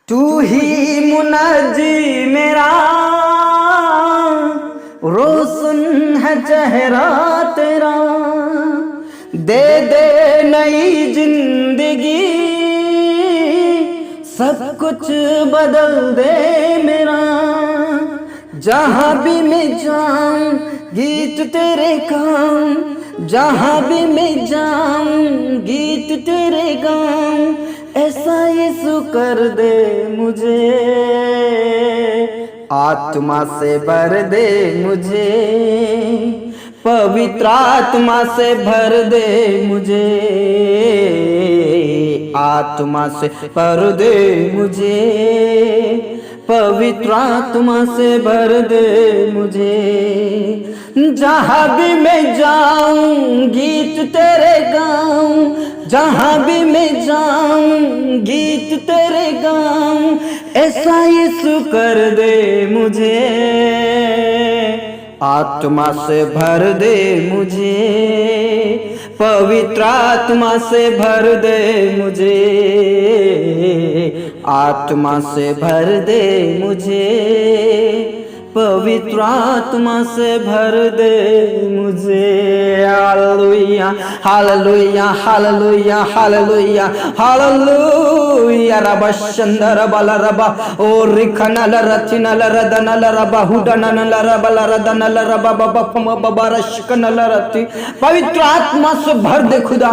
तू ही मुनाजी मेरा, रोशन है चेहरा तेरा, दे दे नई जिंदगी, सब कुछ बदल दे मेरा। जहाँ भी मैं जाऊं गीत तेरे गाऊं, जहाँ भी मैं जाऊं गीत तेरे गाऊं, ऐसा यीशु कर दे मुझे, आत्मा से भर दे मुझे, पवित्र आत्मा से भर दे मुझे, आत्मा से भर दे मुझे, पवित्र आत्मा से भर दे मुझे। जहाँ भी मैं जाऊं गीत तेरे गाऊं, जहाँ भी मैं जाऊं गीत तेरे गाऊं, ऐसा यीशु कर दे मुझे, आत्मा से भर दे मुझे, पवित्र आत्मा से भर दे मुझे, आत्मा से भर दे मुझे, पवित्र आत्मा से भर दे मुझे। Hallelujah hallelujah hallelujah hallelujah hallelujah. रबा शंदर बला रबा ओ रिखनल रथिनल रदनल रबा हुडनल रबल रदनल रबा बपम बबरशकनल रति। पवित्र आत्मा से भर दे खुदा,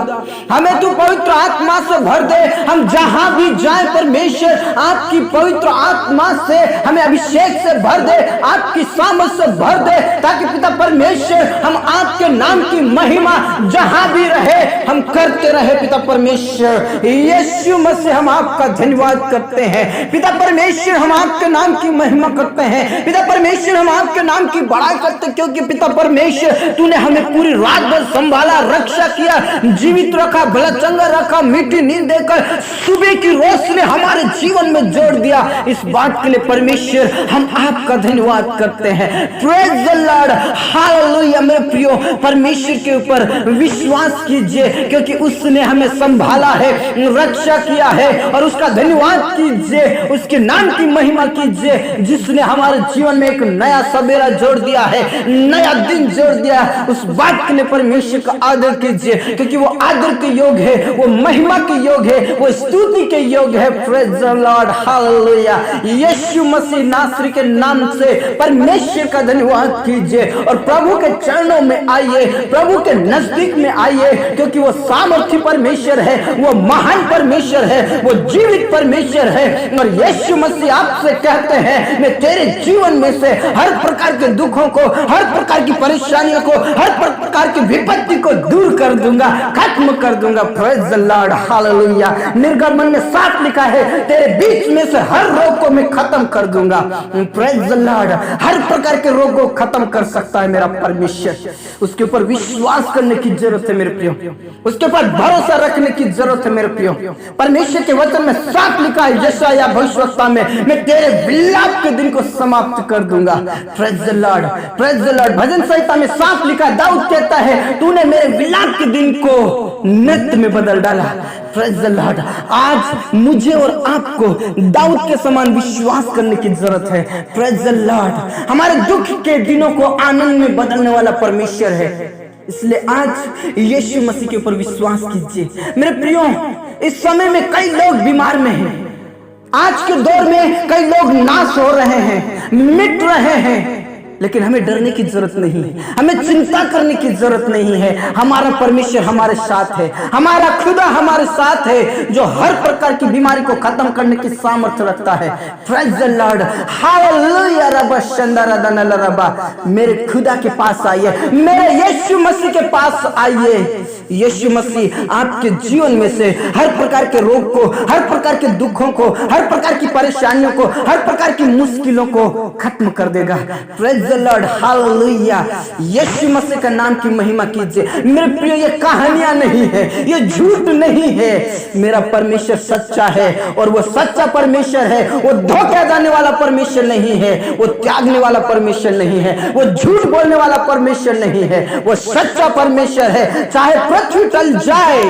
हमें तू पवित्र आत्मा से भर दे। हम जहां भी जाए परमेश्वर आपकी पवित्र आत्मा से हमें अभिषेक से भर दे, आपकी सामर्थ से भर दे, ताकि पिता परमेश्वर हम आपके नाम की महिमा जहां भी रहे हम करते रहे। पिता परमेश्वर यीशु मसीह हम आपका धन्यवाद करते हैं। पिता परमेश्वर हम आपके नाम की महिमा करते हैं। पिता परमेश्वर हम आपके नाम की बड़ाई करते हैं, क्योंकि पिता परमेश्वर तूने हमें पूरी रात भर संभाला, रक्षा किया, जीवित रखा, भला चंगा रखा, मीठी नींद देकर सुबह की रोशनी हमारे जीवन में जोड़ दिया। इस बात के लिए परमेश्वर हम आपका धन्यवाद करते हैं। Praise the lord hallelujah. मेरे प्रियो परमेश्वर के ऊपर विश्वास कीजिए, क्योंकि उसने हमें संभाला है, रक्षा किया है, और उसका धन्यवाद कीजिए, उसके नाम की महिमा कीजिए, जिसने हमारे जीवन में एक नया सवेरा जोड़ दिया है, नया दिन जोड़ दिया है। उस बात के लिए परमेश्वर का आदर कीजिए, क्योंकि वो आदर के योग है, वो महिमा के योग है, वो स्तुति के योग है। Praise the lord hallelujah. Yeshu Masih नासरी के नाम से परमेश्वर का धन्यवाद कीजिए और प्रभु के चरणों में आइए, प्रभु के नजदीक में आइए, क्योंकि वो सामर्थी परमेश्वर है, वो महान परमेश्वर है, वो जीवित परमेश्वर है। और यीशु मसीह आपसे कहते हैं, मैं तेरे जीवन में से हर प्रकार के दुखों को, हर प्रकार की परेशानियों को, हर प्रकार की विपत्ति को दूर कर दूंगा, खत्म कर दूंगा। Praise the lord hallelujah. निर्गमन में साफ लिखा है, तेरे बीच में से हर रोग को मैं खत्म कर दूंगा। Praise the Lord. हर प्रकार के रोग को खत्म कर सकता है मेरा परमेश्वर। उसके ऊपर विश्वास करने की जरूरत है मेरे प्रियो, उसके ऊपर भरोसा रखने की जरूरत है मेरे प्रियो। परमेश्वर के वचन में साफ लिखा है, यशायाह भविष्यवक्ता में, मैं तेरे विलाप के दिन को समाप्त कर दूंगा। Praise the lord praise the lord. भजन संहिता में साफ लिखा है, दाऊद कहता है, तूने मेरे विलाप के दिन को नृत्य में बदल डाला। Praise the Lord. आज मुझे और आपको दाऊद के समान विश्वास करने की जरूरत है। Praise the Lord. हमारे दुख के दिनों को आनंद में बदलने वाला परमेश्वर है, इसलिए आज यीशु मसीह के ऊपर विश्वास कीजिए। मेरे प्रियो, इस समय में कई लोग बीमार में हैं, आज के दौर में कई लोग नाश हो रहे हैं, मिट रहे हैं, लेकिन हमें डरने की जरूरत नहीं है, हमें चिंता करने की जरूरत नहीं है। हमारा परमेश्वर हमारे साथ है, हमारा खुदा हमारे साथ है, जो हर प्रकार की बीमारी को खत्म करने की सामर्थ्य रखता है। Praise the lord hallelujah. रबा शंदर दनल रबा। मेरे खुदा के पास आइए, मेरे यीशु मसीह के पास आइए। यीशु मसीह आपके जीवन में से हर प्रकार के रोग को, हर प्रकार के दुखों को, हर प्रकार की परेशानियों को, हर प्रकार की मुश्किलों को खत्म कर देगा। Praise the lord hallelujah. Yeshu Masih का नाम की महिमा कीजिए। मेरे प्रिय, ये कहानियां नहीं है, ये झूठ नहीं है। मेरा परमेश्वर सच्चा है, और वो सच्चा परमेश्वर है, वो धोखा देने वाला परमेश्वर नहीं है, वो त्यागने वाला परमेश्वर नहीं है, वो झूठ बोलने वाला परमेश्वर नहीं है, वो सच्चा परमेश्वर है। चाहे पृथ्वी टल जाए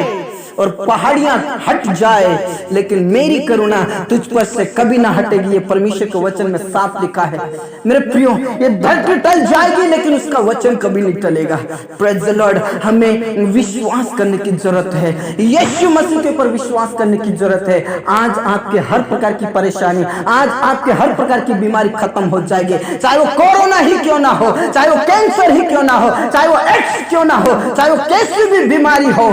और पहाड़ियां हट जाए, लेकिन मेरी करुणा तुझ पर से कभी ना हटेगी। ये परमेश्वर के वचन में साफ लिखा है मेरे प्रियो। ये धरती टल जाएगी लेकिन उसका वचन कभी नहीं टलेगा। Praise the Lord. हमें विश्वास करने की जरूरत है, यीशु मसीह के ऊपर विश्वास करने की जरूरत है। आज आपके हर प्रकार की परेशानी, आज आपके हर प्रकार की बीमारी खत्म हो जाएगी, चाहे वो कोरोना ही क्यों ना हो, चाहे वो कैंसर ही क्यों ना हो, चाहे वो एड्स क्यों ना हो, चाहे वो कैसी भी बीमारी हो।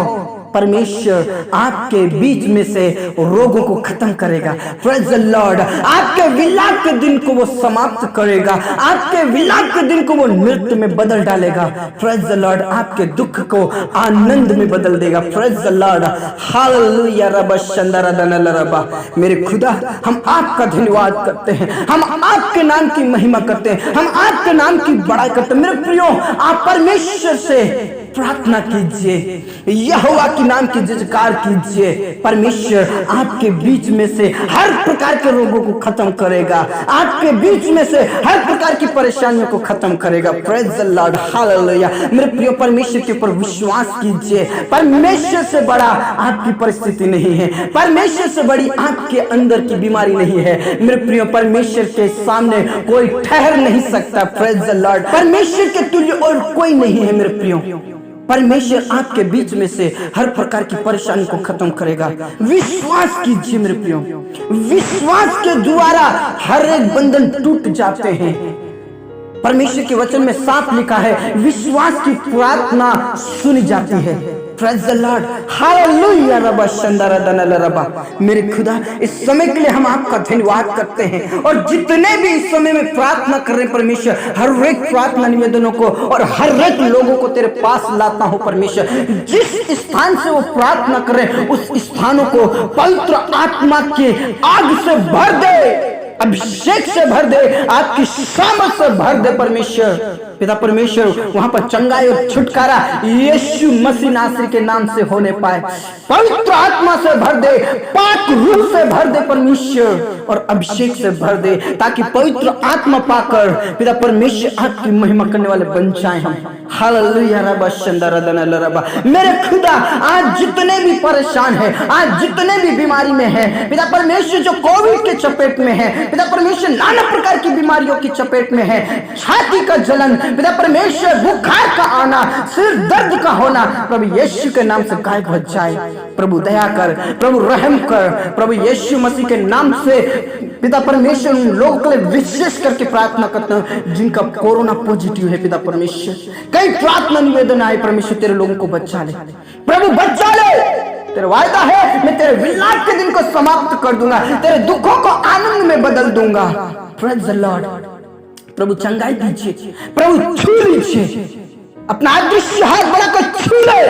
परमेश्वर आपके बीच में से रोगों को खत्म करेगा। Praise the Lord. आपके विलाप के दिन को वो समाप्त करेगा, आपके विलाप के दिन को वो नृत्य में बदल डालेगा। Praise the Lord. आपके दुख को आनंद में बदल देगा। Praise the lord. हालेलुया। रबा शंदरा दनल रबा। मेरे खुदा, हम आपका धन्यवाद करते हैं, हम आपके नाम की महिमा करते हैं, हम आपके नाम की बड़ाई करते हैं। मेरे प्रियो, आप परमेश्वर से प्रार्थना कीजिए, यहोवा के नाम की जयकार कीजिए। परमेश्वर आपके बीच में से हर प्रकार के रोगों को खत्म करेगा, आपके बीच में से हर प्रकार की परेशानियों को खत्म करेगा। Praise the lord. हालेलुया। मेरे प्रिय, परमेश्वर के ऊपर विश्वास कीजिए। परमेश्वर से बड़ा आपकी परिस्थिति नहीं है, परमेश्वर से बड़ी आपके अंदर की बीमारी नहीं है। मेरे प्रिय, परमेश्वर के सामने कोई ठहर नहीं सकता। Praise the Lord. परमेश्वर के तुल्य और कोई नहीं है। मेरे प्रियो, परमेश्वर आपके बीच में से हर प्रकार की परेशानी को खत्म करेगा। विश्वास कीजिए मेरे प्रियो, विश्वास के द्वारा हर एक बंधन टूट जाते हैं। परमेश्वर के वचन में साफ लिखा है, विश्वास की प्रार्थना सुनी जाती है। Praise the lord. हालेलुया। रबा शंदरा दनल रबा। मेरे खुदा, इस समय के लिए हम आपका धन्यवाद करते हैं, और जितने भी इस समय में प्रार्थना कर रहे हैं परमेश्वर, हर एक प्रार्थना निवेदनों को और हर एक लोगों को तेरे पास लाता हूं परमेश्वर। जिस स्थान से वो प्रार्थना कर रहे हैं उस स्थानों को पवित्र आत्मा के आग से भर दे, अभिषेक से भर दे, आपकी सामर्थ से भर दे परमेश्वर। पिता परमेश्वर, वहां पर चंगाई और छुटकारा यीशु मसीह नासरी के नाम से होने पाए। पवित्र आत्मा से भर दे, पाक रूह से भर दे परमेश्वर, और अभिषेक से भर दे, ताकि पवित्र आत्मा पाकर पिता परमेश्वर आपकी महिमा करने वाले बन जाए हम। हालेलुया। रबा शंदरा दनल रबा। मेरे खुदा, आज जितने भी परेशान हैं, आज जितने भी बीमारी में हैं पिता परमेश्वर, जो कोविड के चपेट में है पिता परमेश्वर, नाना प्रकार की बीमारियों की चपेट में है, छाती का जलन पिता परमेश्वर, बुखार का आना, सिर दर्द का होना, प्रभु यीशु के नाम से गायब हो जाए। प्रभु दया कर, प्रभु रहम कर। प्रभु यीशु मसीह के नाम से पिता परमेश्वर, उन लोगों के लिए विशेष करके प्रार्थना करता हूं जिनका कोरोना पॉजिटिव है। पिता परमेश्वर, कई प्रार्थना निवेदन आए परमेश्वर, तेरे लोगों को बचा ले प्रभु, बचा ले। तेरा वायदा है, मैं तेरे विलाप के दिन को समाप्त कर दूंगा, तेरे दुखों को आनंद में बदल दूंगा। Praise the lord. प्रभु चंगाई दीजिए, प्रभु छू लीजिए, अपना अदृश्य हाथ बढ़ाकर छू ले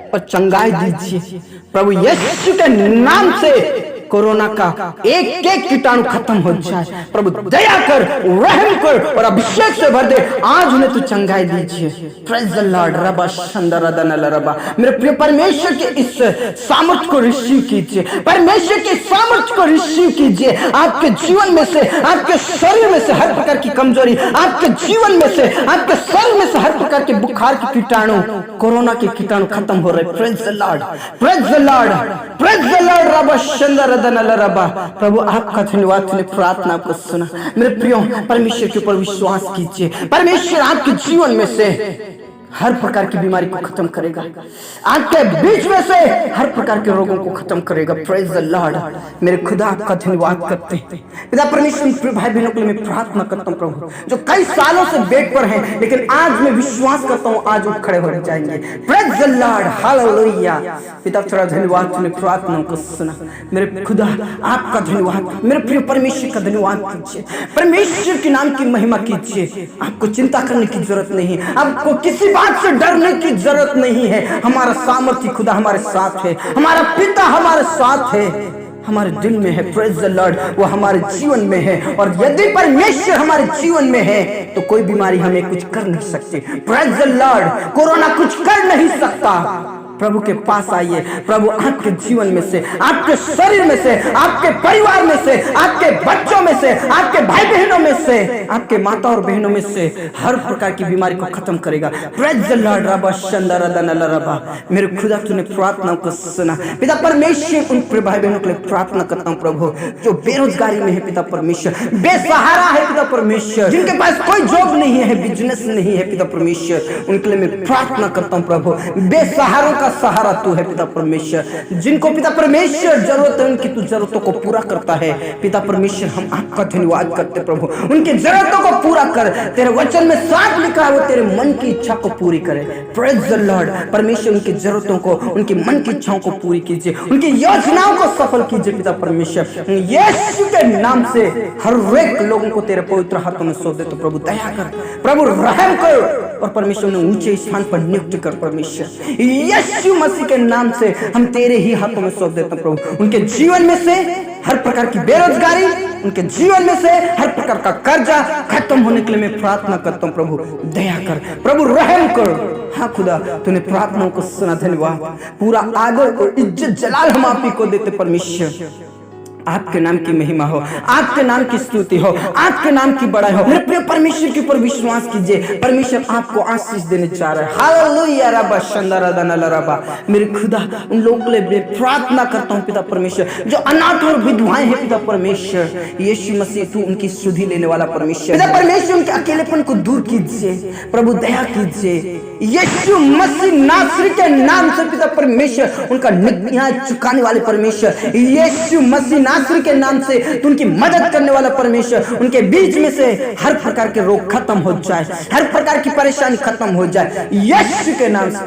और चंगाई दीजिए। प्रभु यीशु के नाम से कोरोना का एक एक कीटाणु खत्म हो जाए। प्रभु दया कर, रहम कर और अभिषेक से भर दे। आज उन्हें तू चंगाई दीजिए। Praise the Lord. रबा शंदरा दनल रबा। मेरे प्रिय, परमेश्वर के इस सामर्थ्य को रिसीव कीजिए, परमेश्वर के सामर्थ्य को रिसीव कीजिए। आपके जीवन में से, आपके शरीर में से हर प्रकार की कमजोरी, आपके जीवन में से, आपके शरीर में से हर प्रकार के बुखार के कीटाणु, कोरोना के कीटाणु खत्म हो रहे। Praise the lord. Praise the lord. Praise the Lord. रबा शंदरा दनल रबा। प्रभु आपका धन्यवाद, तूने प्रार्थना को सुना। मेरे प्रियो, परमेश्वर के ऊपर विश्वास कीजिए। परमेश्वर आपके जीवन में से हर प्रकार की बीमारी को खत्म करेगा, आपके बीच में से हर प्रकार के रोगों को खत्म करेगा। Praise the Lord. मेरे खुदा, आपका धन्यवाद करते हैं पिता परमेश्वर। भाई बहनों के लिए मैं प्रार्थना करता हूँ प्रभु, जो कई सालों से बेड पर हैं, लेकिन आज मैं विश्वास करता हूँ आज वो खड़े हो जाएंगे। Praise the lord. हालेलुया। पिता तेरा धन्यवाद, तूने प्रार्थना को सुना। मेरे खुदा, आपका धन्यवाद। मेरे प्रिय परमेश्वर का धन्यवाद कीजिए, परमेश्वर के नाम की महिमा कीजिए। आपको चिंता करने की जरूरत नहीं, आपको किसी बात से डरने की जरूरत नहीं है। हमारा सामर्थ्य खुदा हमारे साथ है, हमारा पिता हमारे साथ है, हमारे दिल में है। Praise the Lord. वो हमारे जीवन में है, और यदि परमेश्वर हमारे जीवन में है तो कोई बीमारी हमें कुछ कर नहीं सकती। Praise the Lord. कोरोना कुछ कर नहीं सकता। प्रभु के पास आइए। प्रभु आपके जीवन में से, आपके शरीर में से, आपके परिवार में से, आपके बच्चों में से, आपके भाई बहनों में से, आपके माता और बहनों में से हर प्रकार की बीमारी को खत्म करेगा। Praise the Lord. रबा शंदर दनल रबा। मेरे खुदा तूने प्रार्थना को सुना। पिता परमेश्वर, उन भाई बहनों के लिए प्रार्थना करता हूँ प्रभु जो बेरोजगारी में है पिता परमेश्वर, बेसहारा है पिता परमेश्वर, जिनके पास कोई जॉब नहीं है, बिजनेस नहीं है पिता परमेश्वर, उनके लिए मैं प्रार्थना करता हूँ प्रभु। बेसहारों का सहारा तू है पिता परमेश्वर, जिनको पिता परमेश्वर जरूरत है उनकी तू जरूरतों को पूरा करता है पिता परमेश्वर। हम आपका धन्यवाद करते प्रभु, उनकी जरूरतों को पूरा कर। तेरे वचन में साथ लिखा है वो तेरे मन की इच्छा को पूरी करे। Praise the Lord. परमेश्वर उनकी जरूरतों को, उनकी मन की इच्छाओं को पूरी कीजिए, उनकी योजनाओं को सफल कीजिए पिता परमेश्वर। यीशु के नाम से हर एक लोगों को तेरे पवित्र हाथों में सौंप दे। तो प्रभु दया कर, प्रभु रहम कर, और परमेश्वर ने ऊंचे स्थान पर नियुक्त कर परमेश्वर। यीशु मसीह के नाम से हम तेरे ही हाथों में सौंप देते हैं प्रभु। उनके जीवन में से हर प्रकार की बेरोजगारी, उनके जीवन में से हर प्रकार का कर्जा खत्म होने के लिए मैं प्रार्थना करता हूँ प्रभु। दया कर प्रभु, रहम कर। हाँ खुदा, तूने प्रार्थनाओं को सुना, धन्यवाद। पूरा आदर और इज्जत जलाल हम आप ही को देते परमेश्वर। आपके नाम की महिमा हो, आपके नाम की स्तुति हो, आपके नाम की बड़ाई हो। मेरे प्रिय परमेश्वर के ऊपर विश्वास कीजिए, परमेश्वर आपको आशीष देने जा रहा है। हालेलुया रबा शंदरा दनल रबा। मेरे खुदा, उन लोगों के लिए मैं प्रार्थना करता हूँ पिता परमेश्वर जो अनाथ और विधवाएं हैं पिता परमेश्वर। यीशु मसीह तू उनकी सुधि लेने वाला परमेश्वर पिता परमेश्वर, उनके अकेलेपन को दूर कीजिए प्रभु, दया कीजिए। यीशु मसीह नासरी के नाम से पिता परमेश्वर उनका न्याय चुकाने वाले परमेश्वर। यीशु मसीह नासरी के नाम से तू उनकी मदद करने वाला परमेश्वर। उनके बीच में से हर प्रकार के रोग खत्म हो जाए, हर प्रकार की परेशानी खत्म हो जाए यीशु के नाम से।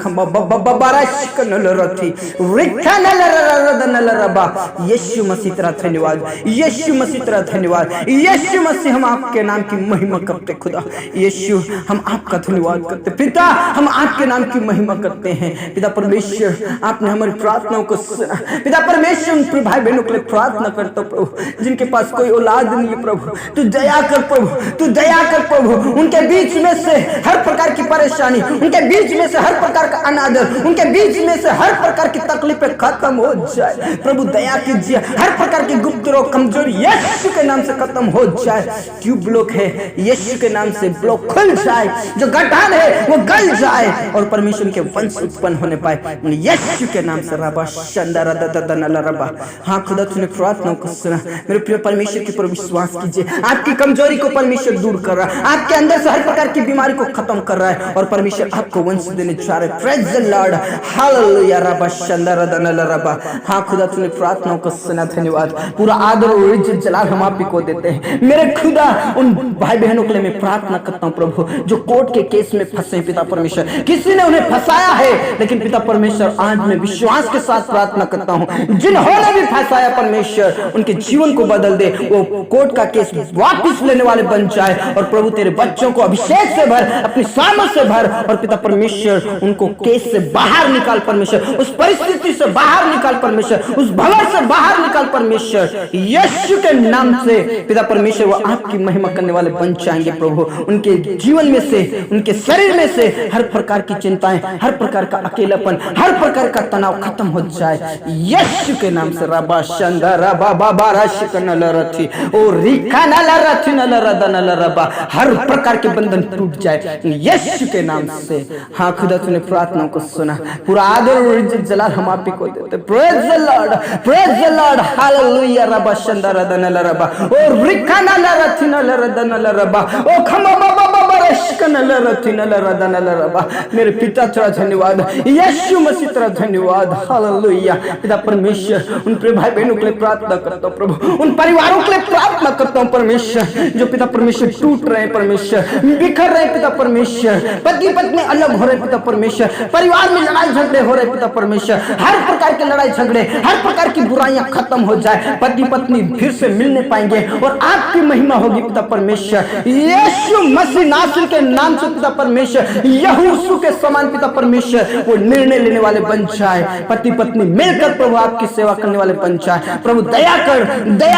यीशु मसीह तेरा धन्यवाद, यीशु मसीह तेरा धन्यवाद, यीशु मसीह हम आपके नाम की महिमा करते खुदा। यीशु हम आपका धन्यवाद करते पिता, हम आपके नाम की महिमा करते हैं पिता परमेश्वर। आपने हमारी प्रार्थनाओं को सुना पिता परमेश्वर। उन भाई बहनों के लिए प्रार्थना करता हूं प्रभु जिनके पास कोई औलाद नहीं है प्रभु, तू दया कर प्रभु, तू दया कर प्रभु। उनके बीच में से हर प्रकार की परेशानी, उनके बीच में से हर प्रकार का अनादर, उनके बीच में से हर प्रकार की तकलीफें खत्म हो जाए प्रभु, दया कीजिए। हर प्रकार की गुप्त रोग कमजोरी यीशु के नाम से खत्म हो जाए। ट्यूब ब्लॉक है यीशु के नाम से ब्लॉक खुल जाए, जो गठान है वो गल जाए और परमेश्वर के वंश उत्पन्न होने पाए यीशु के नाम से। रबा शंदरा ददनल रबा। हाँ खुदा, तूने प्रार्थनाओं को सुना। मेरे प्रिय परमेश्वर के ऊपर विश्वास कीजिए। आपकी कमजोरी को परमेश्वर दूर कर रहा है, आपके अंदर से हर प्रकार की बीमारी को खत्म कर रहा है और परमेश्वर आपको वंश देने जा रहा है। Praise the lord. हालेलुया रबा शंदरा दनल रबा। हाँ खुदा, तूने प्रार्थनाओं को सुना, धन्यवाद। पूरा आदर और इज्जत जलाल हम आप ही को देते हैं। मेरे खुदा, उन भाई बहनों के लिए मैं प्रार्थना करता हूँ प्रभु जो कोर्ट के केस में फंसे पिता परमेश्वर। किसी ने उन्हें फंसाया है, लेकिन पिता परमेश्वर आज मैं विश्वास के साथ प्रार्थना करता हूँ जिन्होंने भी फंसाया परमेश्वर उनके जीवन को बदल दे, वो कोर्ट का केस वापस लेने वाले बन जाए। और प्रभु तेरे बच्चों को अभिषेक से भर, अपनी सामर्थ से भर और पिता परमेश्वर उनको केस से बाहर निकाल परमेश्वर, उस परिस्थिति से बाहर निकाल परमेश्वर, उस भवन से बाहर निकाल परमेश्वर। यीशु के नाम से पिता परमेश्वर वो आपकी महिमा करने वाले बन जाएंगे प्रभु। उनके जीवन में से, उनके शरीर में से हर प्रकार की चिंताएं, हर प्रकार का अकेलापन, हर प्रकार का तनाव खत्म हो जाए यीशु के नाम से। रबा शंदरा बाबा बाराशिकनल रथी ओ रिकानल रथिनल रदनल रबा। हर प्रकार के बंधन टूट जाए यीशु के नाम से। हाँ खुदा, तूने प्रार्थनाओं को सुना। पूरा आदर और इज्जत जलाल हम आप ही को देते। Praise the lord, praise the lord. Hallelujah रबा शंदरा दनल रबा ओ रिकानल रथिनल रदनल रबा ओ खमा बाबा बाराशिकनल रथिनल रदनल रबा। मेरे पिता तेरा धन्यवाद, यीशु मसीह तेरा धन्यवाद। हालेलुया पिता परमेश्वर, उन प्रिय भाई बहनों के लिए प्रार्थना करता हूँ प्रभु, उन परिवारों के लिए प्रार्थना करता हूँ परमेश्वर जो पिता परमेश्वर टूट रहे हैं परमेश्वर, बिखर रहे हैं पिता परमेश्वर, पति पत्नी अलग हो रहे पिता परमेश्वर, परिवार में लड़ाई झगड़े हो रहे पिता परमेश्वर। हर प्रकार के लड़ाई झगड़े, हर प्रकार की बुराइयां खत्म हो जाए, पति पत्नी फिर से मिलने पाएंगे और आपकी महिमा होगी पिता परमेश्वर। यीशु मसीह नासरी के नाम से पिता परमेश्वर यहोशू के समान पिता परमेश्वर वो निर्णय लेने वाले बन जाए, पति पत्नी मिलकर प्रभु आपकी सेवा करने वाले बन जाए। प्रभु दया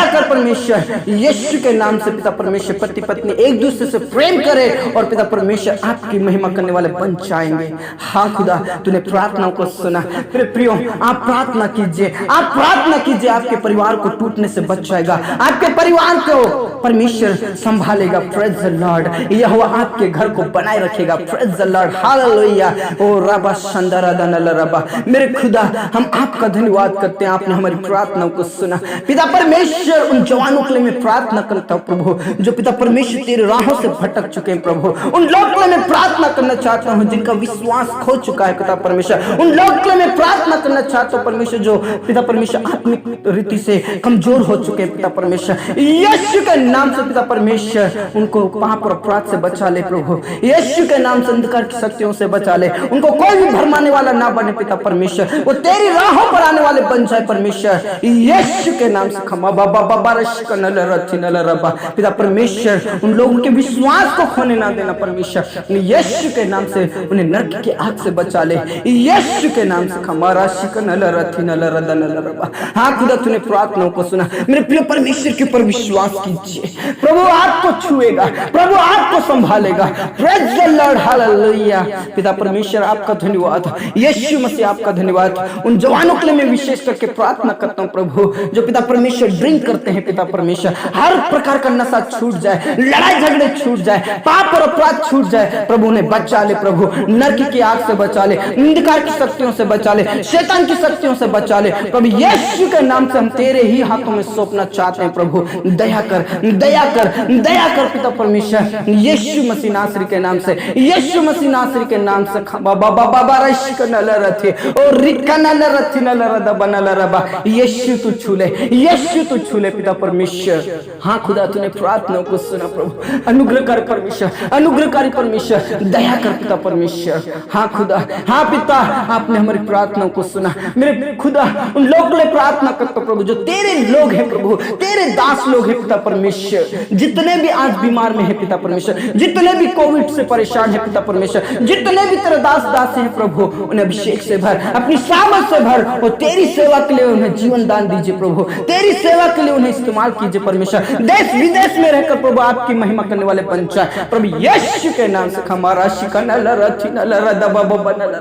कर परमेश्वर यीशु के नाम से पिता परमेश्वर पति पत्नी एक दूसरे से प्रेम करे और पिता परमेश्वर आपकी महिमा करने वाले बन जाएंगे। हाँ खुदा, तूने प्रार्थनाओं को सुना। मेरे प्रियो, आप प्रार्थना कीजिए, आप प्रार्थना कीजिए, आपके परिवार को टूटने से बच जाएगा, आपके परिवार को परमेश्वर संभालेगा। Praise the Lord. यहोवा आपके घर को बनाए रखेगा। Praise the lord, hallelujah. ओ रबा शंदरा दनल रबा। मेरे खुदा, हम आपका धन्यवाद करते हैं, आपने हमारी प्रार्थनाओं को सुना। पिता परमेश्वर, उन जवानों के लिए मैं प्रार्थना करता हूं प्रभु, जो पिता परमेश्वर तेरे राहों से भटक चुके हैं प्रभु। उन लोगों के लिए मैं प्रार्थना करना चाहता हूं जिनका विश्वास खो चुका है पिता परमेश्वर। उन लोगों के लिए मैं प्रार्थना करना चाहता हूं परमेश्वर, जो पिता परमेश्वर आत्मिक रीति से कमजोर हो चुके हैं पिता परमेश्वर। यीशु के नाम से पिता परमेश्वर उनको पाप और अपराध से बचा ले प्रभु। यीशु के नाम से अंधकार की शक्तियों से बचा ले। उनको कोई भी भरमाने वाला ना बने पिता परमेश्वर, वो तेरी राहों पर आने वाले बन जाए परमेश्वर। यीशु के नाम से खमा बाबा बाबा रशकनल रथिनल रबा। पिता परमेश्वर, उन लोगों के विश्वास को खोने ना देना परमेश्वर। यीशु के नाम से उन्हें नरक की आग से बचा ले। यीशु के नाम से खमा राशिकनल रथिनल रदनल रबा। हाँ खुदा, तूने प्रार्थनाओं को सुना। मेरे प्रिय परमेश्वर के ऊपर विश्वास कीजिए, प्रभु आपको छुएगा, प्रभु आपको संभालेगा। Praise the lord, hallelujah. पिता परमेश्वर आपका धन्यवाद, यीशु मसीह आपका धन्यवाद। उन जवानों के लिए मैं विशेष करके प्रार्थना करता हूं प्रभु, जो पिता परमेश्वर ड्रिंक करते हैं पिता परमेश्वर। हर प्रकार का नशा छूट जाए, लड़ाई झगड़े छूट जाए, पाप और अपराध छूट जाए प्रभु। उन्हें बचा ले प्रभु, नरक की आग से बचा ले, अंधकार की शक्तियों से बचा ले, शैतान की शक्तियों से बचा ले प्रभु। यीशु के नाम से हम तेरे ही हाथों में सौंपना चाहते हैं प्रभु। दया कर, दया कर, दया कर पिता परमेश्वर। यीशु मसीह नासरी के नाम से, यीशु मसीह नासरी के नाम से बाबा बाबा रशकनल रथि और रिकनल रथिनल रदबनल रबा। यीशु तू छू ले, यीशु तू छू ले पिता परमेश्वर। हाँ खुदा, तूने प्रार्थनाओं को सुना प्रभु। अनुग्रहकारी परमेश्वर, अनुग्रहकारी परमेश्वर, दया कर पिता परमेश्वर। हाँ खुदा, हाँ पिता, आपने हमारी प्रार्थनाओं को सुना। मेरे खुदा, उन लोगों के लिए प्रार्थना करता प्रभु जो तेरे लोग हैं प्रभु, तेरे दास लोग हैं पिता परमेश्वर। जितने भी आज बीमार में है पिता परमेश्वर, जितने भी कोविड से परेशान है पिता परमेश्वर, जितने भी तेरे दास दास हैं प्रभु, उन्हें अभिषेक से भर, अपनी सामर्थ से भर और तेरी सेवा के लिए उन्हें जीवन दान दीजिए प्रभु। तेरी सेवा के लिए उन्हें इस्तेमाल कीजिए परमेश्वर। देश विदेश में रहकर प्रभु आपकी महिमा करने वाले बन जाए प्रभु। यीशु के नाम से हमारा शिकनल रथिनल रदबबनल।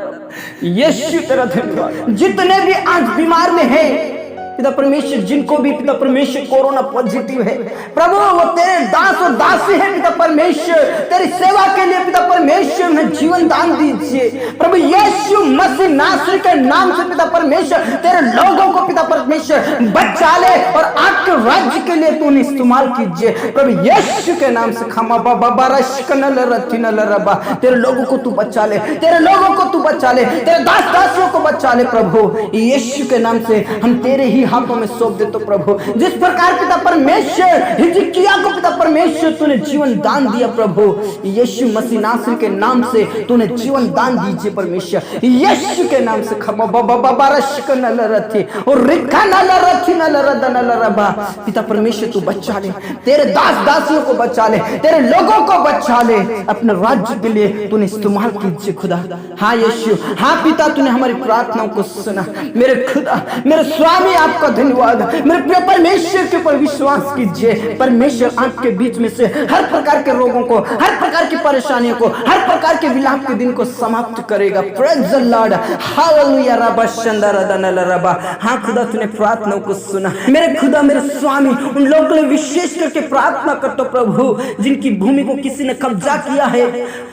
यीशु तेरा धन्यवाद। जितने भी आज बीमार में है पिता परमेश्वर, जिनको भी पिता परमेश्वर कोरोना पॉजिटिव है प्रभु, वो तेरे दास और दासी है पिता परमेश्वर। तेरी सेवा के लिए पिता परमेश्वर में जीवन दान दीजिए प्रभु। यीशु मसीह नासरी के नाम से पिता परमेश्वर तेरे लोगों को पिता परमेश्वर बचा ले और आपके राज्य के लिए तूने इस्तेमाल कीजिए प्रभु। यीशु के नाम से खमा बाबा रशकनल रथिनल रबा। तेरे लोगों को तू बचा ले, तेरे लोगों को तू बचा ले, तेरे दास दासियों को बचा ले प्रभु। यीशु के नाम से हम तेरे ही हाथों में सौंप दे तो प्रभु। जिस प्रकार पिता परमेश्वर हिजकिय्याह को पिता परमेश्वर तूने जीवन दान दिया प्रभु, यीशु मसीह नासरी के नाम से तूने जीवन दान दीजिए परमेश्वर। यीशु के नाम से खबा बाबा बाबा रशकनल रथि और रिकनल रथिनल रदनल रबा। पिता परमेश्वर तू बचा ले, तेरे दास दासियों को बचा ले, तेरे लोगों को बचा ले, अपने राज्य के लिए तूने इस्तेमाल कीजिए खुदा। हाँ यीशु, हाँ पिता, तूने हमारी प्रार्थनाओं को सुना। मेरे खुदा, मेरे स्वामी, आपका धन्यवाद। मेरे प्रिय परमेश्वर के ऊपर विश्वास कीजिए। परमेश्वर आपके बीच में से हर प्रकार के रोगों को, हर प्रकार की परेशानियों को, हर प्रकार के विलाप के दिन को समाप्त करेगा। Praise the lord, hallelujah. रबा शंदर दनल रबा। हाँ खुदा, तूने प्रार्थनाओं को सुना। मेरे खुदा, मेरे स्वामी, उन लोगों के लिए विशेष करके प्रार्थना करता प्रभु जिनकी भूमि को किसी ने कब्जा किया है,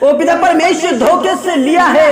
वो पिता परमेश्वर धोखे से लिया है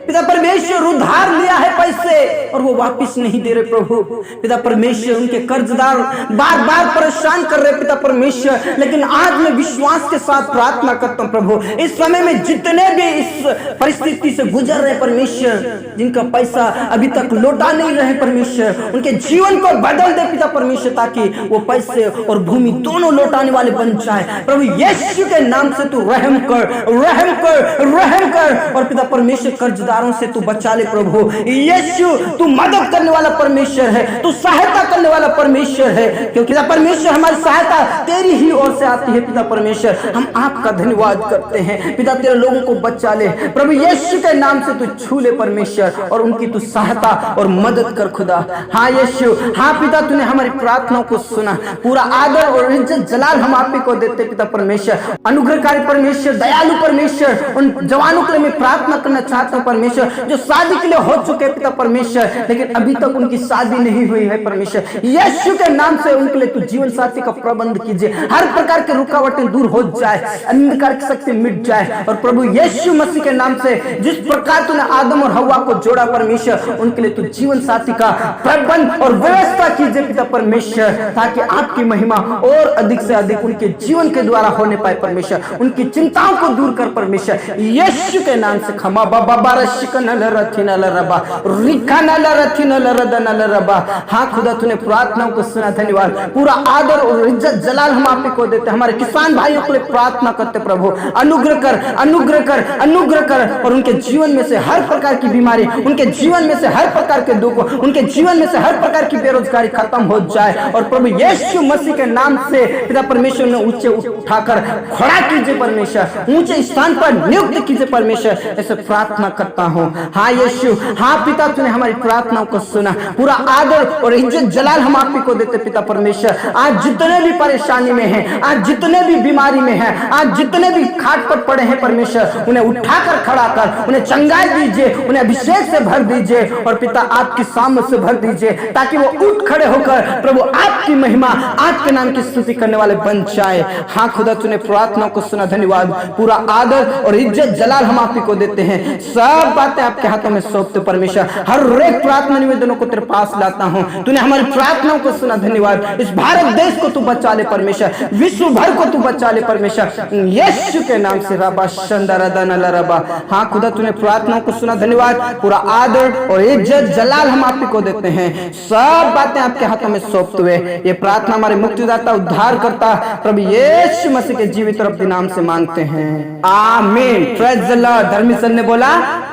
पिता परमेश्वर, उधार लिया है पैसे और वो वापस नहीं दे रहे प्रभु। पिता परमेश्वर, उनके कर्जदार बार बार परेशान कर रहे पिता परमेश्वर। लेकिन आज मैं विश्वास के साथ प्रार्थना करता हूँ प्रभु, इस समय में जितने भी इस परिस्थिति से गुजर रहे परमेश्वर, जिनका पैसा अभी तक लौटा नहीं रहे परमेश्वर, उनके जीवन को बदल दे पिता परमेश्वर, ताकि वो पैसे और भूमि दोनों लौटाने वाले बन जाए प्रभु। यीशु के नाम से तू रहम कर, रहम कर, रहम कर। और पिता परमेश्वर, कर्जदार कर्जदारों से तू बचा ले प्रभु यीशु। तू मदद करने वाला परमेश्वर है, तू सहायता करने वाला परमेश्वर है, क्योंकि परमेश्वर हमारी सहायता तेरी ही ओर से आती है। पिता परमेश्वर, हम आपका धन्यवाद करते हैं। पिता तेरे लोगों को बचा ले प्रभु यीशु के नाम से, तू छू ले परमेश्वर और उनकी तू सहायता और मदद कर खुदा। हाँ यीशु, हाँ पिता, तूने हमारी प्रार्थनाओं को सुना। पूरा आदर और इज्जत जलाल हम आप ही को देते पिता परमेश्वर। अनुग्रहकारी परमेश्वर, दयालु परमेश्वर, उन जवानों के लिए मैं प्रार्थना करना चाहता हूँ परमेश्वर, जो शादी के लिए हो चुके पिता परमेश्वर, लेकिन अभी तक उनकी शादी नहीं हुई है परमेश्वर। यीशु के नाम से उनके लिए तू जीवन साथी का प्रबंध कीजिए। हर प्रकार की रुकावटें दूर हो जाए, अंधकार की शक्ति मिट जाए, और प्रभु यीशु मसीह के नाम से जिस प्रकार तूने आदम और हव्वा को जोड़ा परमेश्वर, उनके लिए तू जीवन साथी का प्रबंध और व्यवस्था कीजिए पिता परमेश्वर, ताकि आपकी महिमा और अधिक से अधिक उनके जीवन के द्वारा होने पाए परमेश्वर। उनकी चिंताओं को दूर कर परमेश्वर यीशु के नाम से। खमा बाबा बारशिकनल रथिनल रबा रिकानल रथिनल रदनल रबा। हाँ खुदा, तूने प्रार्थनाओं को सुना, धन्यवाद। पूरा आदर और इज्जत जलाल हम आप ही को देते। हमारे किसान भाइयों के लिए प्रार्थना करते प्रभु, अनुग्रह कर, अनुग्रह कर, अनुग्रह कर, और उनके जीवन में से हर प्रकार की बीमारी, उनके जीवन में से हर प्रकार के दुख, उनके जीवन में से हर प्रकार की बेरोजगारी खत्म हो जाए, और प्रभु यीशु मसीह के नाम से पिता परमेश्वर ने ऊंचे उठाकर खड़ा कीजिए परमेश्वर, ऊंचे स्थान पर नियुक्त कीजिए परमेश्वर। ऐसे प्रार्थना करता हूँ। हाँ यीशु, हाँ पिता, तूने हमारी प्रार्थनाओं को सुना। पूरा आदर और इज्जत जलाल हम आप ही को देते पिता परमेश्वर। आज जितने भी परेशानी में हैं, आज जितने भी बीमारी में हैं, आज जितने भी खाट पर पड़े हैं परमेश्वर, उन्हें उठाकर खड़ा कर, उन्हें चंगाई दीजिए, उन्हें अभिषेक से भर दीजिए, और पिता आपकी सामर्थ से भर दीजिए, ताकि वो उठ खड़े होकर प्रभु आपकी महिमा, आपके नाम की स्तुति करने वाले बन जाए। हाँ खुदा, तूने प्रार्थना को सुना, धन्यवाद। पूरा आदर और इज्जत जलाल हम आप ही को देते हैं। सब बातें आपके हाथों में सौंपते परमेश्वर। हर एक प्रार्थना निवेदनों को तेरे पास लाता हूँ। तूने हमारी प्रार्थनाओं को सुना, धन्यवाद। इस भारत देश को तू बचा ले परमेश्वर, विश्व भर को तू बचा ले परमेश्वर, यीशु के नाम से। रबा शंदरदनल रबा। हाँ खुदा, तूने प्रार्थनाओं को सुना, धन्यवाद। पूरा आदर और इज्जत जलाल हम आप ही को देते हैं। सब बातें आपके हाथों में सौंपते हुए ये प्रार्थना हमारे मुक्तिदाता, उद्धार करता प्रभु यीशु मसीह के जीवित और अपने नाम से मांगते हैं, आमीन। Praise the Lord. धर्मी सन ने बोला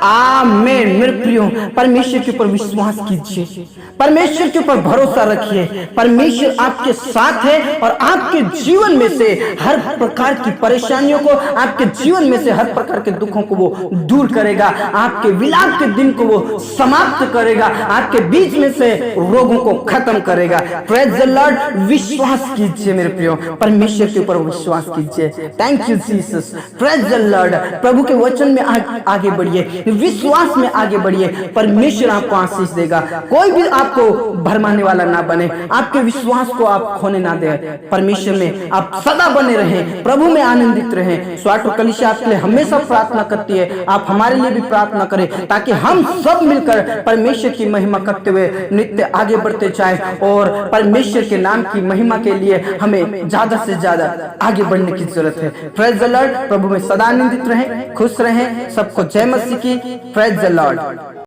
आमीन। मेरे प्रियो, परमेश्वर के ऊपर विश्वास कीजिए, परमेश्वर के ऊपर भरोसा रखिए। परमेश्वर आपके साथ है, और आपके जीवन में से हर प्रकार की परेशानियों को, आपके जीवन में से हर प्रकार के दुखों को वो दूर करेगा, आपके विलाप के दिन को वो समाप्त करेगा, आपके बीच में से रोगों को खत्म करेगा। Praise the lord. विश्वास कीजिए मेरे प्रियो, परमेश्वर के ऊपर विश्वास कीजिए। Thank you Jesus. Praise the lord. प्रभु के वचन में आगे बढ़िए, विश्वास में आगे बढ़िए। परमेश्वर आपको आशीष देगा। कोई भी आपको भरमाने वाला ना बने, आपके विश्वास को आप खोने ना दे। परमेश्वर में आप सदा बने रहें, प्रभु में आनंदित रहें। स्वाटो कलीसिया आपके लिए हमेशा प्रार्थना करती है। आप हमारे लिए भी प्रार्थना करें, ताकि हम सब मिलकर परमेश्वर की महिमा करते हुए नित्य आगे बढ़ते जाएं, और परमेश्वर के नाम की महिमा के लिए हमें ज्यादा से ज्यादा आगे बढ़ने की जरूरत है। Praise the lord. प्रभु में सदा आनंदित रहें, खुश रहें। सबको जय मसीह की। Praise the Lord.